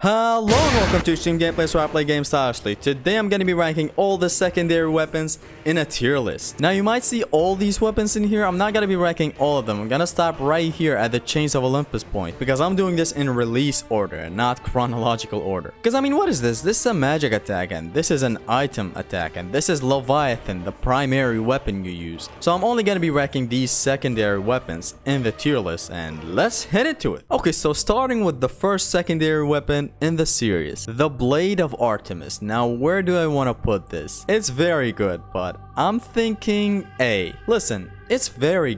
Hello and welcome to Extreme Gameplays where I play games stylish. Today I'm going to be ranking all the secondary weapons in a tier list. Now you might see all these weapons in here. I'm not going to be ranking all of them. I'm going to stop right here at the Chains of Olympus point because I'm doing this in release order and not chronological order. Because I mean, what is this? This is a magic attack and this is an item attack and this is Leviathan, the primary weapon you use. So I'm only going to be ranking these secondary weapons in the tier list and let's head into it. Okay, so starting with the first secondary weapon in the series, the Blade of Artemis. Now where do I want to put this? It's very good, but I'm thinking A. Listen, it's very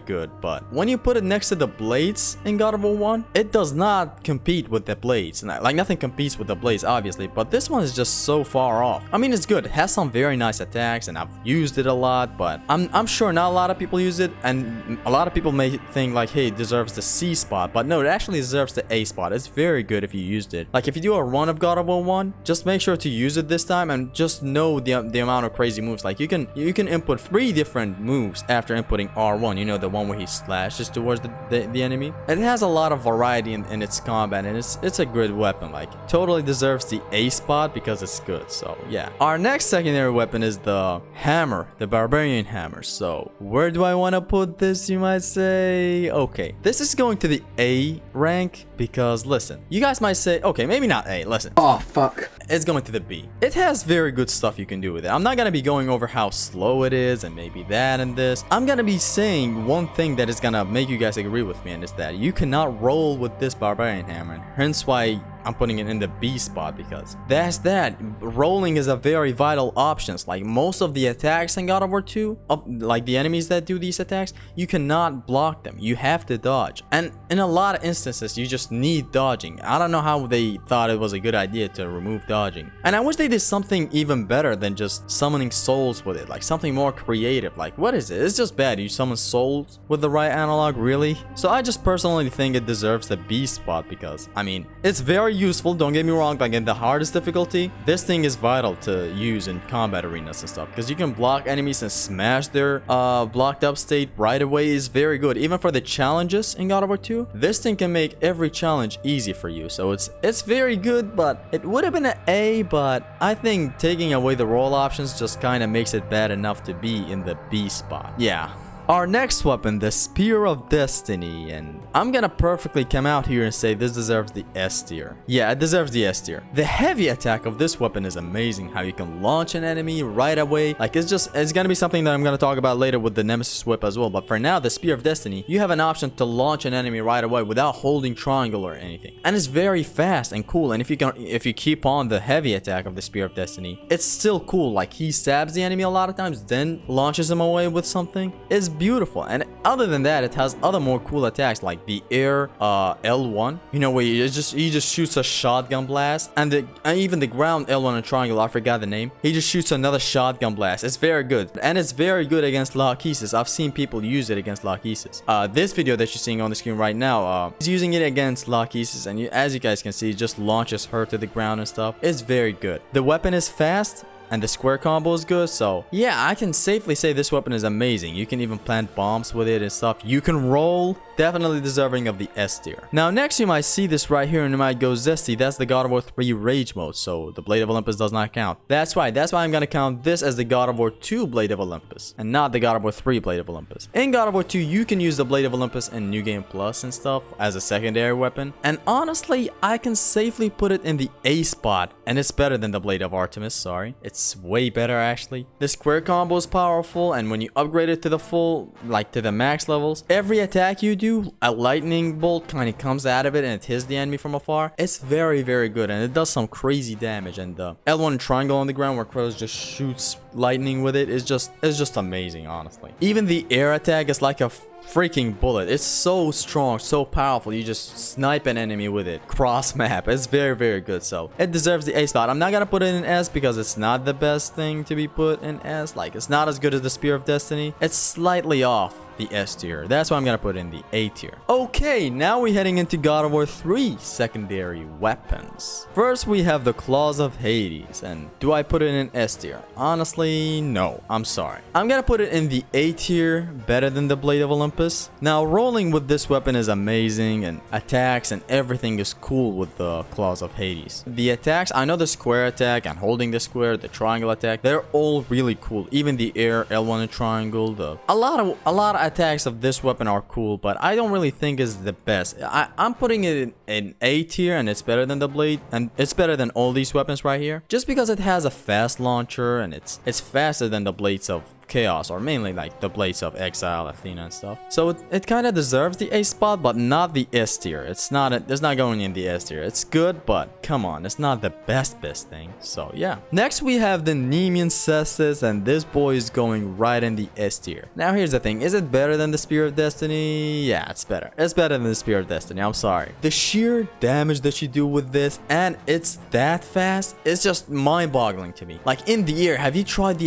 good, but when you put it next to the blades in God of War 1, it does not compete with the blades. Like, nothing competes with the blades, obviously, but this one is just so far off. I mean, it's good. It has some very nice attacks, and I've used it a lot, but I'm sure not a lot of people use it, and a lot of people may think like, hey, it deserves the C spot, but no, it actually deserves the A spot. It's very good if you used it. Like, if you do a run of God of War 1, just make sure to use it this time, and just know the amount of crazy moves. Like, you can input 3 different moves after inputting R1, you know, the one where he slashes towards the enemy. It has a lot of variety in its combat, and it's a good weapon. Like, totally deserves the A spot because it's good. So yeah, our next secondary weapon is the hammer, the Barbarian Hammer. So where do I want to put this, you might say? Okay, this is going to the A rank because listen, you guys might say, okay, maybe not A. Listen, oh fuck, it's going to the B. It has very good stuff you can do with it. I'm not gonna be going over how slow it is and maybe that and this. I'm gonna be saying one thing that is gonna make you guys agree with me, and it's that you cannot roll with this Barbarian Hammer, and hence why I'm putting it in the B spot, because that's that. Rolling is a very vital option. Like, most of the attacks in God of War 2, like the enemies that do these attacks, you cannot block them. You have to dodge. And in a lot of instances, you just need dodging. I don't know how they thought it was a good idea to remove dodging. And I wish they did something even better than just summoning souls with it. Like, something more creative. Like, what is it? It's just bad. You summon souls with the right analog, really? So I just personally think it deserves the B spot because, I mean, it's very useful, don't get me wrong. Like, in the hardest difficulty, this thing is vital to use in combat arenas and stuff because you can block enemies and smash their blocked up state right away. Is very good. Even for the challenges in God of War 2, this thing can make every challenge easy for you. So it's very good, but it would have been an A, but I think taking away the roll options just kind of makes it bad enough to be in the B spot. Yeah. Our next weapon, the Spear of Destiny, and I'm gonna perfectly come out here and say this deserves the S tier. Yeah, it deserves the S tier. The heavy attack of this weapon is amazing. How you can launch an enemy right away. Like, it's gonna be something that I'm gonna talk about later with the Nemesis Whip as well. But for now, the Spear of Destiny, you have an option to launch an enemy right away without holding triangle or anything. And it's very fast and cool. And if you keep on the heavy attack of the Spear of Destiny, it's still cool. Like, he stabs the enemy a lot of times, then launches him away with something. It's beautiful. And other than that, it has other more cool attacks like the air L1, you know, where he just shoots a shotgun blast, and even the ground L1 and triangle, I forgot the name, he just shoots another shotgun blast. It's very good, and it's very good against Lachesis. I've seen people use it against Lachesis. This video that you're seeing on the screen right now, he's using it against Lachesis, and as you guys can see, it just launches her to the ground and stuff. It's very good. The weapon is fast, and the square combo is good. So yeah, I can safely say this weapon is amazing. You can even plant bombs with it and stuff. You can roll. Definitely deserving of the S tier. Now next, you might see this right here and you might go zesty. That's the God of War 3 Rage mode. So the Blade of Olympus does not count. That's right. That's why I'm gonna count this as the God of War 2 Blade of Olympus and not the God of War 3 Blade of Olympus. In God of War 2, you can use the Blade of Olympus in New Game Plus and stuff as a secondary weapon. And honestly, I can safely put it in the A spot, and it's better than the Blade of Artemis. Sorry, it's way better actually. The square combo is powerful, and when you upgrade it to the full, like to the max levels, every attack you do, a lightning bolt kind of comes out of it and it hits the enemy from afar. It's very good, and it does some crazy damage. And the L1 triangle on the ground where Kratos just shoots lightning with it is just amazing, honestly. Even the air attack is like a freaking bullet. It's so strong, so powerful. You just snipe an enemy with it cross map. It's very good. So it deserves the A spot. I'm not gonna put it in S because it's not the best thing to be put in S. Like, it's not as good as the Spear of Destiny. It's slightly off the S tier. That's why I'm gonna put it in the A tier. Okay, now we're heading into God of War 3 secondary weapons. First, we have the Claws of Hades. And do I put it in S tier? Honestly, no. I'm sorry. I'm gonna put it in the A tier, better than the Blade of Olympus. Now, rolling with this weapon is amazing, and attacks and everything is cool with the Claws of Hades. The attacks, I know the square attack and holding the square, the triangle attack, they're all really cool. Even the air, L1 and triangle, a lot of attacks of this weapon are cool, but I don't really think is the best. I'm putting it in A tier, and it's better than the Blade, and it's better than all these weapons right here, just because it has a fast launcher, and it's faster than the Blades of Chaos, or mainly like the Blades of Exile, Athena and stuff. So it kind of deserves the A spot, but not the S tier. It's not going in the S tier. It's good, but come on, it's not the best thing. So yeah. Next we have the Nemean Cestus, and this boy is going right in the S tier. Now here's the thing, is it better than the Spear of Destiny? Yeah, it's better. It's better than the Spear of Destiny, I'm sorry. The sheer damage that you do with this, and it's that fast, it's just mind-boggling to me. Like in the air, have you tried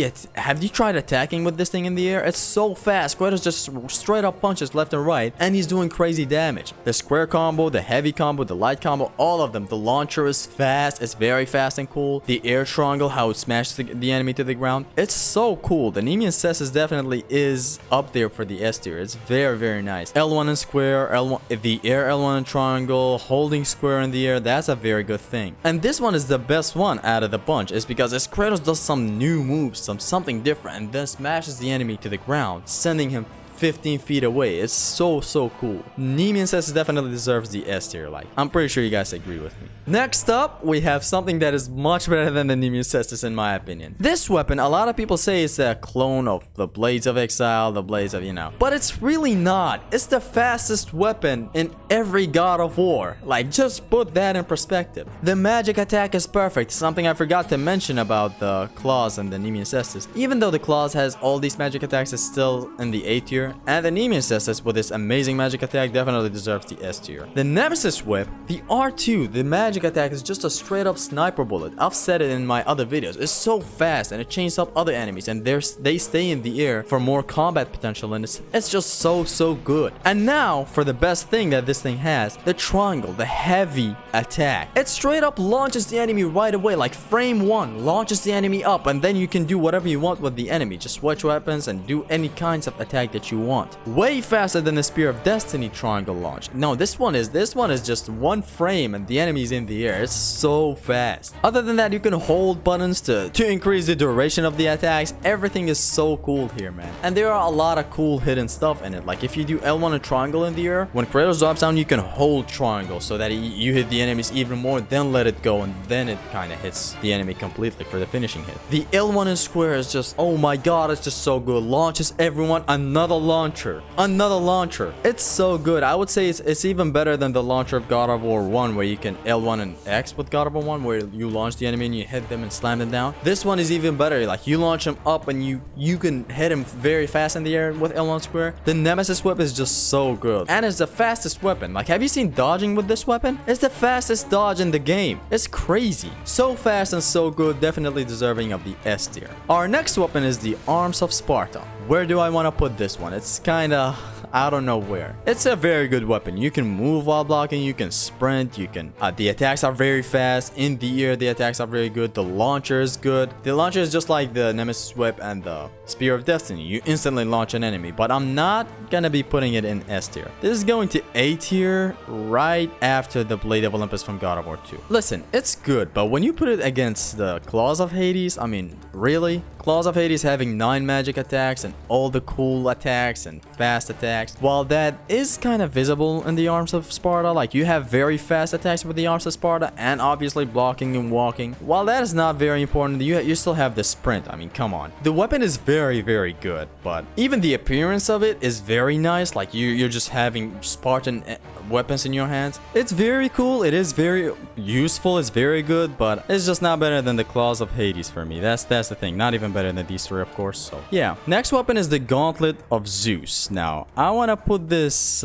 attacking with this thing in the air? It's so fast. Kratos just straight up punches left and right, and he's doing crazy damage. The square combo, the heavy combo, the light combo, all of them. The launcher is fast. It's very fast and cool. The air triangle, how it smashes the enemy to the ground. It's so cool. The Nemean Cestus definitely is up there for the S tier. It's very, very nice. L1 and square, L1, the air L1 and triangle, holding square in the air, that's a very good thing. And this one is the best one out of the bunch, is because as Kratos does some new moves, something different, and then smashes the enemy to the ground, sending him 15 feet away. It's so cool. Nemean Cestus definitely deserves the S tier. Like, I'm pretty sure you guys agree with me. Next up, we have something that is much better than the Nemean Cestus in my opinion. This weapon, a lot of people say it's a clone of the Blades of Exile, the Blades of, but it's really not. It's the fastest weapon in every God of War. Like, just put that in perspective. The magic attack is perfect. Something I forgot to mention about the Claws and the Nemean Cestus. Even though the Claws has all these magic attacks, it's still in the A tier. And the Nemean Cestus with this amazing magic attack definitely deserves the S tier. The Nemesis Whip, the R2, the magic attack is just a straight up sniper bullet. I've said it in my other videos. It's so fast and it chains up other enemies, and they stay in the air for more combat potential, and it's just so good. And now for the best thing that this thing has, the triangle, the heavy attack. It straight up launches the enemy right away, like frame 1, launches the enemy up, and then you can do whatever you want with the enemy. Just switch weapons and do any kinds of attack that you want. Way faster than the Spear of Destiny triangle launch. No, this one is just one frame and the enemy's in the air. It's so fast. Other than that, you can hold buttons to increase the duration of the attacks. Everything is so cool here, man. And there are a lot of cool hidden stuff in it. Like if you do L1 and triangle in the air, when Kratos drops down, you can hold triangle so that you hit the enemies even more, then let it go, and then it kind of hits the enemy completely for the finishing hit. The L1 and square is just, oh my god, it's just so good. Launches everyone. Another launcher. It's so good. I would say it's even better than the launcher of God of War 1, where you can L1 and X with God of War 1, where you launch the enemy and you hit them and slam them down. This one is even better. Like you launch him up and you can hit him very fast in the air with L1 square. The Nemesis Whip is just so good, and it's the fastest weapon. Like, have you seen dodging with this weapon? It's the fastest dodge in the game. It's crazy. So fast and so good, definitely deserving of the S tier. Our next weapon is the Arms of Sparta. Where do I want to put this one? It's kinda, I don't know where. It's a very good weapon. You can move while blocking, you can sprint, you can the attacks are very fast. In the air, the attacks are very good. The launcher is good. The launcher is just like the Nemesis Whip and the Spear of Destiny. You instantly launch an enemy, but I'm not gonna be putting it in S tier. This is going to A tier right after the Blade of Olympus from God of War 2. Listen, it's good, but when you put it against the Claws of Hades, I mean, really? Claws of Hades having 9 magic attacks and all the cool attacks and fast attacks. While that is kind of visible in the Arms of Sparta, like you have very fast attacks with the Arms of Sparta and obviously blocking and walking. While that is not very important, you still have the sprint. I mean, come on. The weapon is very good, but even the appearance of it is very nice. Like you're just having Spartan weapons in your hands. It's very cool. It is very useful. It's very good, but it's just not better than the Claws of Hades for me. That's the thing. Not even better than these 3, of course. So yeah. Next weapon is the Gauntlet of Zeus. Now I want to put this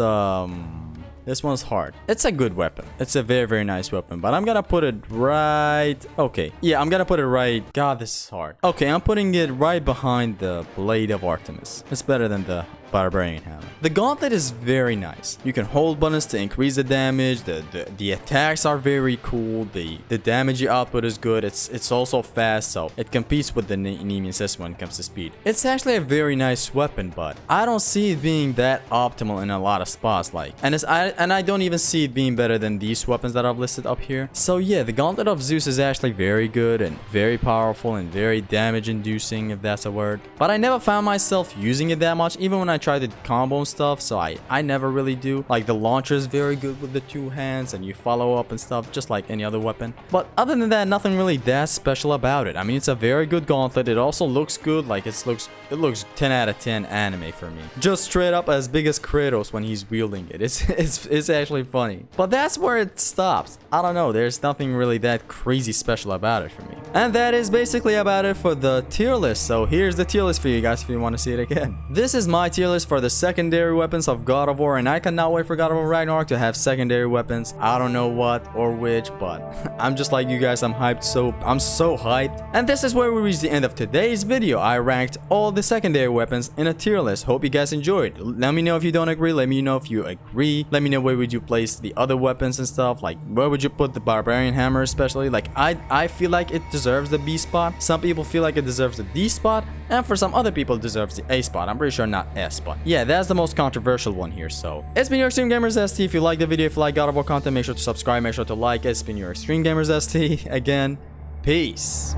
this one's hard. It's a good weapon. It's a very nice weapon, but I'm gonna put it right... Okay. Yeah, I'm gonna put it right... God, this is hard. Okay, I'm putting it right behind the Blade of Artemis. It's better than the Barbarian Hammer. The gauntlet is very nice. You can hold buttons to increase the damage. The attacks are very cool. The damage you output is good. It's also fast, so it competes with the Nemean system when it comes to speed. It's actually a very nice weapon, but I don't see it being that optimal in a lot of spots. And I don't even see it being better than these weapons that I've listed up here. So yeah, the Gauntlet of Zeus is actually very good and very powerful and very damage inducing, if that's a word. But I never found myself using it that much, even when I tried to combo and stuff, so I never really do. Like, the launcher is very good with the 2 hands and you follow up and stuff, just like any other weapon. But other than that, nothing really that special about it. I mean, it's a very good gauntlet. It also looks good. Like, it looks 10 out of 10 anime for me. Just straight up as big as Kratos when he's wielding it. It's actually funny. But that's where it stops. I don't know. There's nothing really that crazy special about it for me. And that is basically about it for the tier list. So here's the tier list for you guys if you want to see it again. This is my tier list for the secondary weapons of God of War, and I cannot wait for God of War Ragnarok to have secondary weapons. I don't know what or which, but I'm just like you guys. I'm hyped. I'm so hyped. And this is where we reach the end of today's video. I ranked all the secondary weapons in a tier list. Hope you guys enjoyed. Let me know if you don't agree. Let me know if you agree. Let me know where would you place the other weapons and stuff. Like, where would you put the Barbarian Hammer especially? Like, I feel like it deserves the B spot. Some people feel like it deserves the D spot, and for some other people it deserves the A spot. I'm pretty sure not S spot. Yeah, that's the most controversial one here. So it's been your Extreme Gamers ST. If you like the video, if you like God of War content, make sure to subscribe, make sure to like. It's been your Extreme Gamers ST. Again, peace.